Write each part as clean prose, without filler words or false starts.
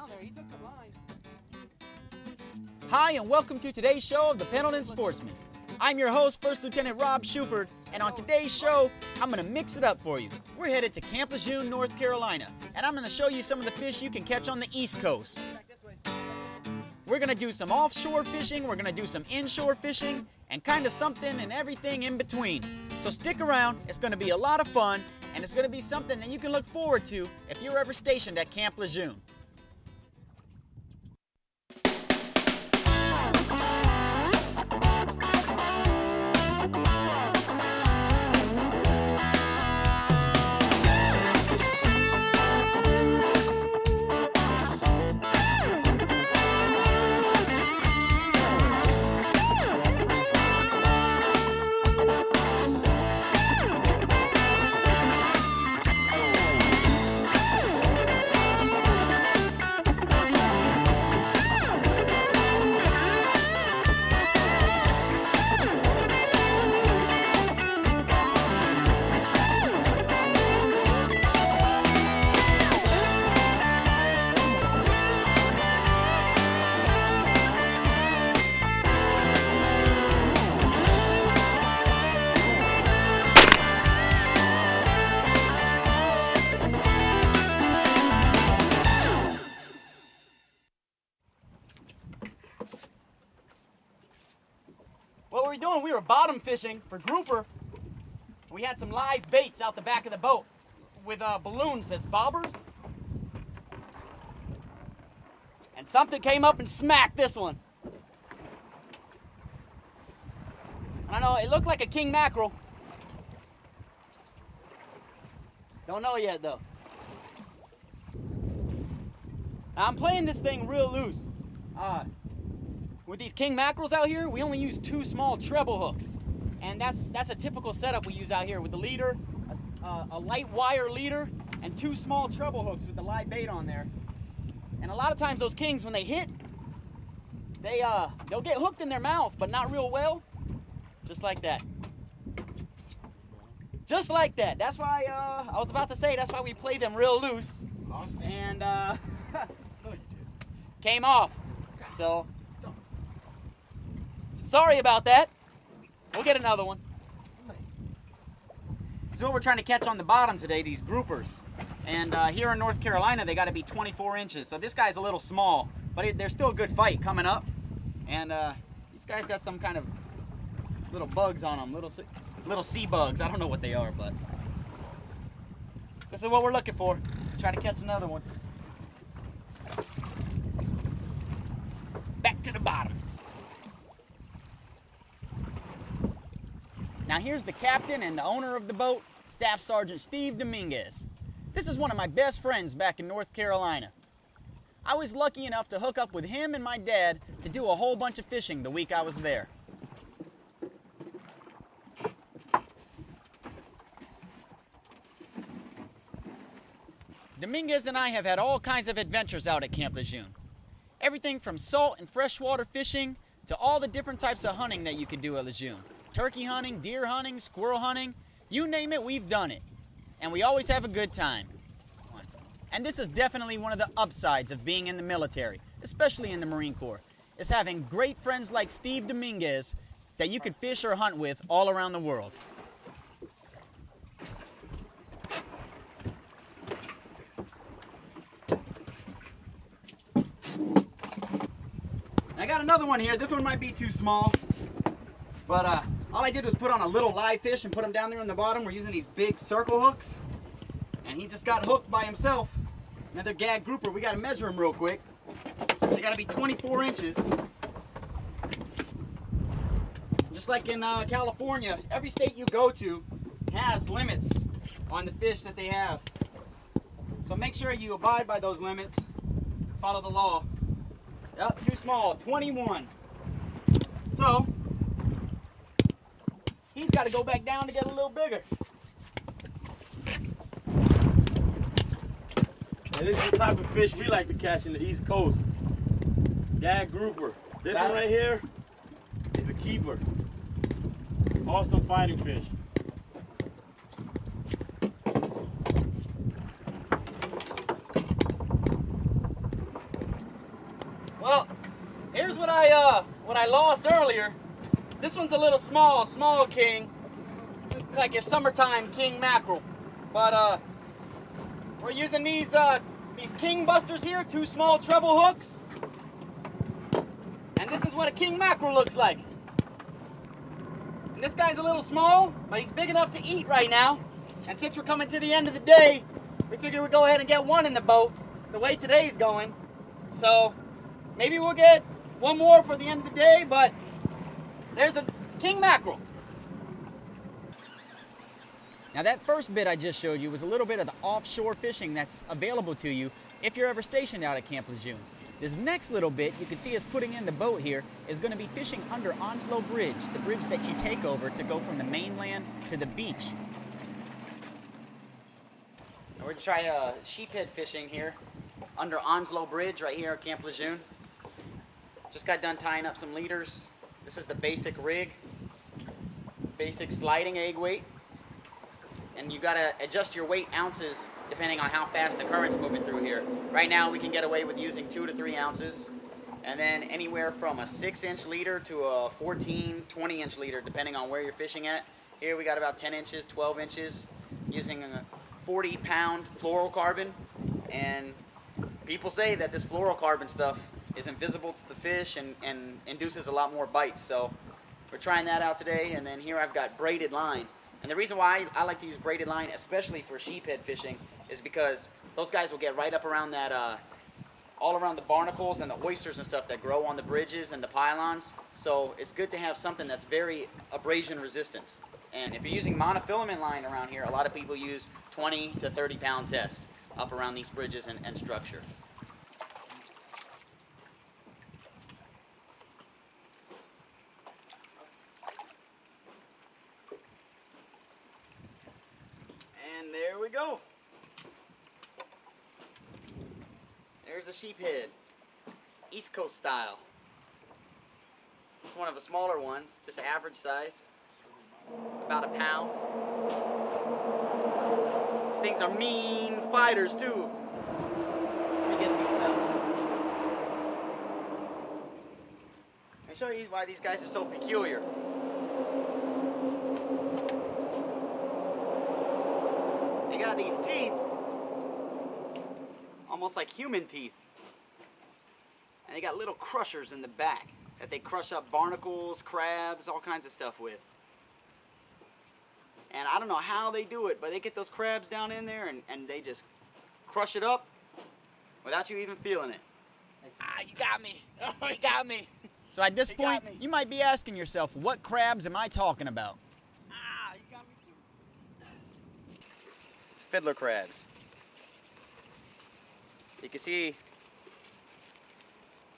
down there. He took some line. Hi, and welcome to today's show of the Pendleton Sportsman. I'm your host, First Lieutenant Rob Sheephead, and on today's show, I'm going to mix it up for you. We're headed to Camp Lejeune, North Carolina, and I'm going to show you some of the fish you can catch on the East Coast. We're going to do some offshore fishing, we're going to do some inshore fishing, and kind of something and everything in between. So stick around, it's going to be a lot of fun, and it's going to be something that you can look forward to if you're ever stationed at Camp Lejeune. What were we doing? We were bottom fishing for grouper. We had some live baits out the back of the boat with balloons as bobbers. And something came up and smacked this one. I don't know, it looked like a king mackerel. Don't know yet though. Now, I'm playing this thing real loose. With these king mackerels out here, we only use 2 small treble hooks. And that's a typical setup we use out here with the leader, a light wire leader, and 2 small treble hooks with the live bait on there. And a lot of times those kings, when they hit, they'll get hooked in their mouth, but not real well. Just like that. Just like that. That's why, I was about to say, that's why we play them real loose. And, came off. So, sorry about that. We'll get another one. So what we're trying to catch on the bottom today, these groupers. And here in North Carolina, they got to be 24 inches. So this guy's a little small, but there's still a good fight coming up. And this guy's got some kind of little bugs on them, little sea bugs. I don't know what they are, but this is what we're looking for. Try to catch another one. Back to the bottom. Now here's the captain and the owner of the boat, Staff Sergeant Steve Dominguez. This is one of my best friends back in North Carolina. I was lucky enough to hook up with him and my dad to do a whole bunch of fishing the week I was there. Dominguez and I have had all kinds of adventures out at Camp Lejeune. Everything from salt and freshwater fishing to all the different types of hunting that you could do at Lejeune. Turkey hunting, deer hunting, squirrel hunting, you name it, we've done it. And we always have a good time. And this is definitely one of the upsides of being in the military, especially in the Marine Corps, is having great friends like Steve Dominguez that you could fish or hunt with all around the world. I got another one here. This one might be too small, but all I did was put on a little live fish and put him down there on the bottom. We're using these big circle hooks, and he just got hooked by himself. Another gag grouper. We got to measure him real quick. They got to be 24 inches. Just like in California, every state you go to has limits on the fish that they have. So make sure you abide by those limits. Follow the law. Yep, too small, 21. So, he's got to go back down to get a little bigger. And this is the type of fish we like to catch in the East Coast. Gag grouper. This one right here is a keeper. Awesome fighting fish. what I lost earlier. This one's a little small king, like your summertime king mackerel. But we're using these king busters here, 2 small treble hooks. And this is what a king mackerel looks like. And this guy's a little small, but he's big enough to eat right now. And since we're coming to the end of the day, we figured we'd go ahead and get one in the boat, the way today's going. So maybe we'll get one more for the end of the day, but there's a king mackerel. Now that first bit I just showed you was a little bit of the offshore fishing that's available to you if you're ever stationed out at Camp Lejeune. This next little bit you can see us putting in the boat here is going to be fishing under Onslow Bridge, the bridge that you take over to go from the mainland to the beach. Now we're going to try sheephead fishing here under Onslow Bridge right here at Camp Lejeune. Just got done tying up some leaders. This is the basic rig, basic sliding egg weight. And you gotta adjust your weight ounces depending on how fast the current's moving through here. Right now we can get away with using 2 to 3 ounces, and then anywhere from a 6-inch leader to a 14, 20-inch leader depending on where you're fishing at. Here we got about 10 inches, 12 inches, using a 40-pound fluorocarbon. And people say that this fluorocarbon stuff is invisible to the fish and induces a lot more bites. So we're trying that out today. And then here I've got braided line. And the reason why I like to use braided line, especially for sheephead fishing, is because those guys will get right up around that, all around the barnacles and the oysters and stuff that grow on the bridges and the pylons. So it's good to have something that's very abrasion resistant. And if you're using monofilament line around here, a lot of people use 20 to 30 pound test up around these bridges and structure. And there we go. There's a sheephead, East Coast style. It's one of the smaller ones, just average size, about a pound. These things are mean fighters too. Let me get these Let me show you why these guys are so peculiar. They got these teeth, almost like human teeth. And they got little crushers in the back that they crush up barnacles, crabs, all kinds of stuff with. And I don't know how they do it, but they get those crabs down in there and they just crush it up without you even feeling it. Ah, you got me. Oh, you got me. So at this point, you might be asking yourself, what crabs am I talking about? Ah, you got me too. It's fiddler crabs. You can see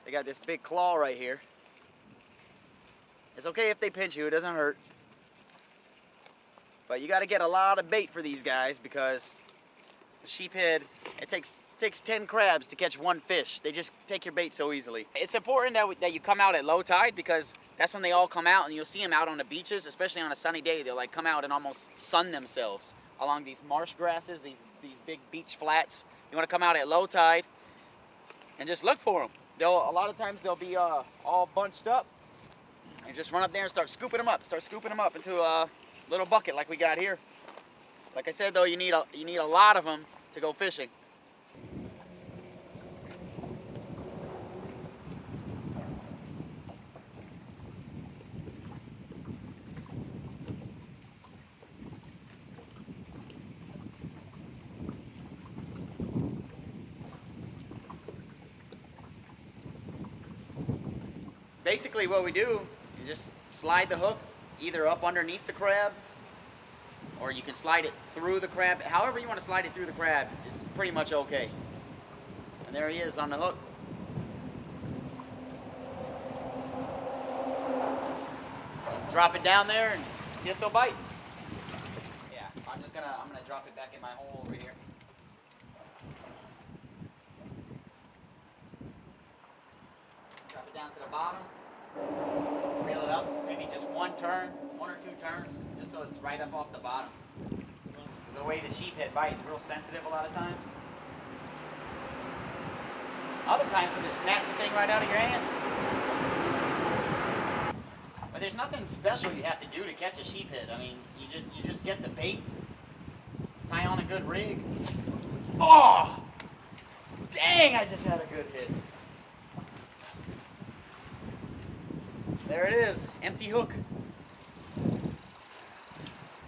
they got this big claw right here. It's okay if they pinch you, it doesn't hurt. But you got to get a lot of bait for these guys because the sheephead, it takes 10 crabs to catch one fish. They just take your bait so easily. It's important that you come out at low tide because that's when they all come out, and you'll see them out on the beaches, especially on a sunny day. They'll like come out and almost sun themselves along these marsh grasses, these big beach flats. You want to come out at low tide and just look for them. A lot of times they'll be all bunched up, and just run up there and start scooping them up. Start scooping them up into a little bucket like we got here. Like I said though, you need a lot of them to go fishing. Basically what we do is just slide the hook either up underneath the crab, or you can slide it through the crab. However you want to slide it through the crab is pretty much okay. And there he is on the hook. Drop it down there and see if they'll bite. Yeah, I'm gonna drop it back in my hole over here. Drop it down to the bottom. Reel it up, maybe just one or two turns, just so it's right up off the bottom. The way the sheephead bites is real sensitive a lot of times. Other times it'll just snatch the thing right out of your hand. But there's nothing special you have to do to catch a sheephead. I mean, you just get the bait, tie on a good rig. Oh! Dang, I just had a good hit. There it is, empty hook.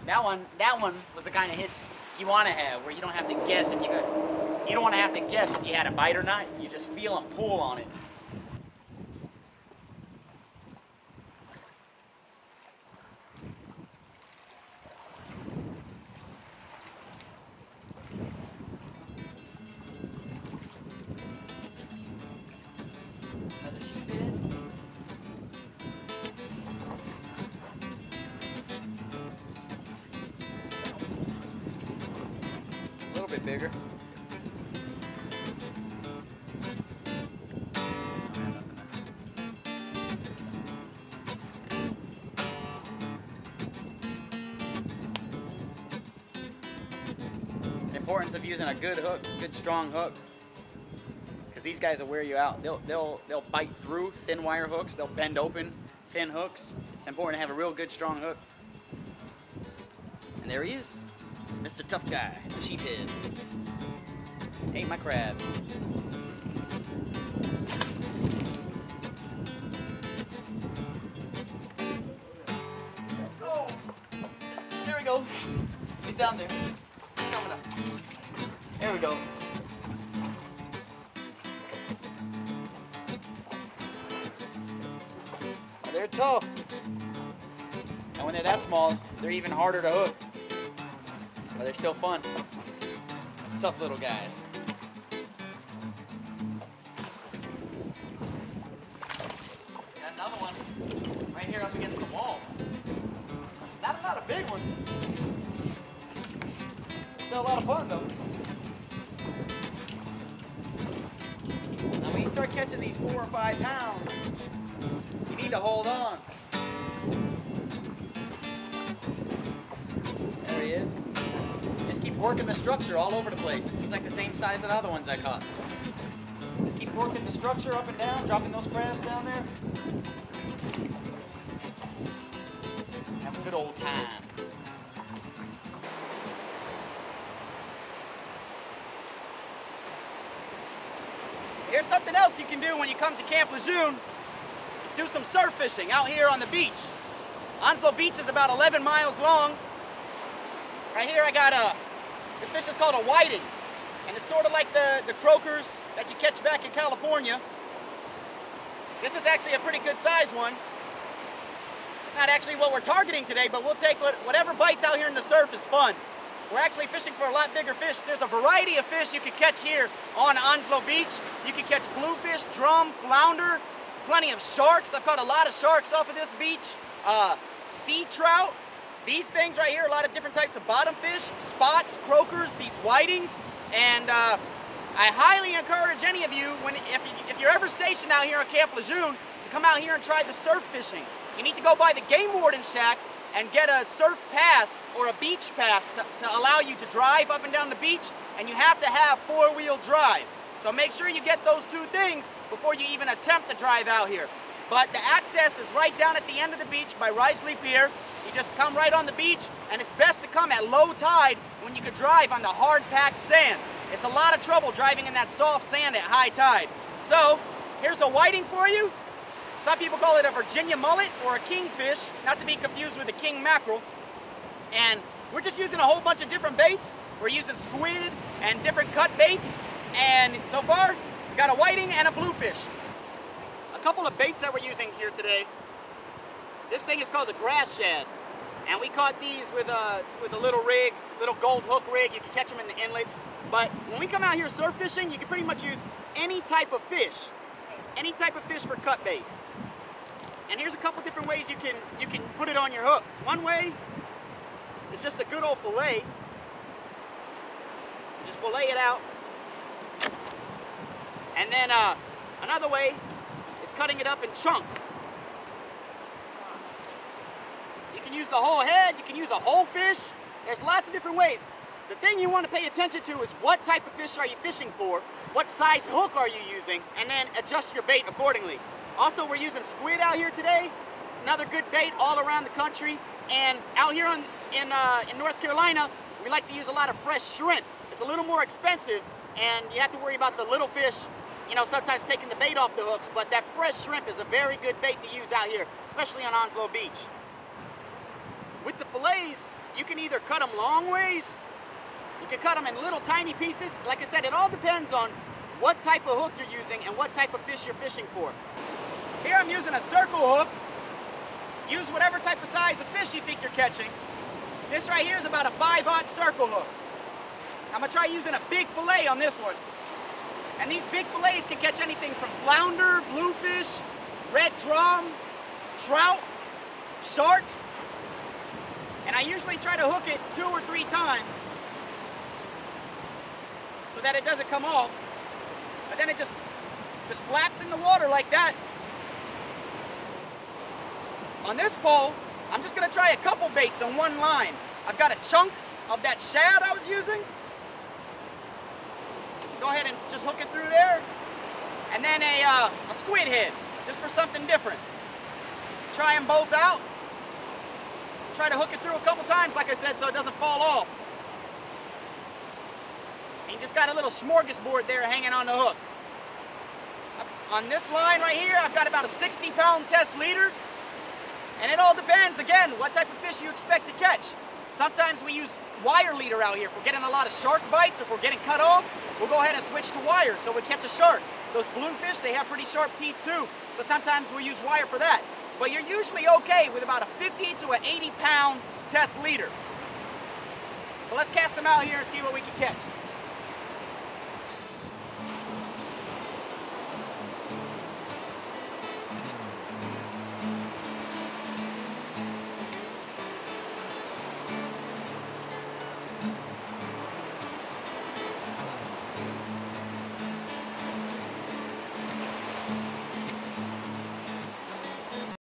That one was the kind of hits you want to have, where you don't have to guess if you don't want to have to guess if you had a bite or not. You just feel them pull on it. Another sheephead. A little bit bigger. It's the importance of using a good hook, good strong hook, because these guys will wear you out. They'll bite through thin wire hooks. They'll bend open thin hooks. It's important to have a real good strong hook. And there he is, Mr. Tough Guy, the sheephead. Ate my crab. Oh, there we go. He's down there. He's coming up. There we go. They're tough. And when they're that small, they're even harder to hook. But they're still fun. Tough little guys. Got another one right here up against the wall. Not a lot of big ones. Still a lot of fun though. Now when you start catching these 4 or 5 pounds, you need to hold on. There he is. Just keep working the structure all over the place. He's like the same size as the other ones I caught. Just keep working the structure up and down, dropping those crabs down there. Have a good old time. Here's something else you can do when you come to Camp Lejeune. Is do some surf fishing out here on the beach. Onslow Beach is about 11 miles long. Right here I got this fish is called a whiting. And it's sort of like the croakers that you catch back in California. This is actually a pretty good sized one. It's not actually what we're targeting today, but we'll take whatever bites out here in the surf is fun. We're actually fishing for a lot bigger fish. There's a variety of fish you can catch here on Onslow Beach. You can catch bluefish, drum, flounder, plenty of sharks. I've caught a lot of sharks off of this beach. Sea trout. These things right here, a lot of different types of bottom fish, spots, croakers, these whitings. And I highly encourage any of you, if you're ever stationed out here on Camp Lejeune, to come out here and try the surf fishing. You need to go by the game warden shack and get a surf pass or a beach pass to allow you to drive up and down the beach, and you have to have 4-wheel drive. So make sure you get those 2 things before you even attempt to drive out here. But the access is right down at the end of the beach by Risley Pier. You just come right on the beach, and it's best to come at low tide when you could drive on the hard-packed sand. It's a lot of trouble driving in that soft sand at high tide. So here's a whiting for you. Some people call it a Virginia mullet or a kingfish, not to be confused with a king mackerel. And we're just using a whole bunch of different baits. We're using squid and different cut baits. And so far, we got a whiting and a bluefish. A couple of baits that we're using here today. This thing is called a grass shad. And we caught these with a little rig, little gold hook rig. You can catch them in the inlets. But when we come out here surf fishing, you can pretty much use any type of fish. Any type of fish for cut bait. And here's a couple different ways you can put it on your hook. One way is just a good old fillet. Just fillet it out. And then another way is cutting it up in chunks. You can use the whole head, you can use a whole fish. There's lots of different ways. The thing you want to pay attention to is what type of fish are you fishing for, what size hook are you using, and then adjust your bait accordingly. Also, we're using squid out here today. another good bait all around the country. And out here in North Carolina, we like to use a lot of fresh shrimp. It's a little more expensive, and you have to worry about the little fish, you know, sometimes taking the bait off the hooks, but that fresh shrimp is a very good bait to use out here, especially on Onslow Beach. With the fillets, you can either cut them long ways, you can cut them in little tiny pieces. Like I said, it all depends on what type of hook you're using and what type of fish you're fishing for. Here I'm using a circle hook. Use whatever type of size of fish you think you're catching. This right here is about a 5/0 circle hook. I'm gonna try using a big fillet on this one. And these big fillets can catch anything from flounder, bluefish, red drum, trout, sharks. And I usually try to hook it 2 or 3 times so that it doesn't come off. But then it just flaps in the water like that. On this pole, I'm just gonna try a couple baits on one line. I've got a chunk of that shad I was using. Go ahead and just hook it through there. And then a squid head, just for something different. Try them both out. Try to hook it through a couple times, like I said, so it doesn't fall off. And you just got a little smorgasbord there hanging on the hook. On this line right here, I've got about a 60-pound test leader. And it all depends, again, what type of fish you expect to catch. Sometimes we use wire leader out here. If we're getting a lot of shark bites, if we're getting cut off, we'll go ahead and switch to wire so we catch a shark. Those bluefish, they have pretty sharp teeth too. So sometimes we'll use wire for that. But you're usually okay with about a 50 to an 80-pound test leader. So let's cast them out here and see what we can catch.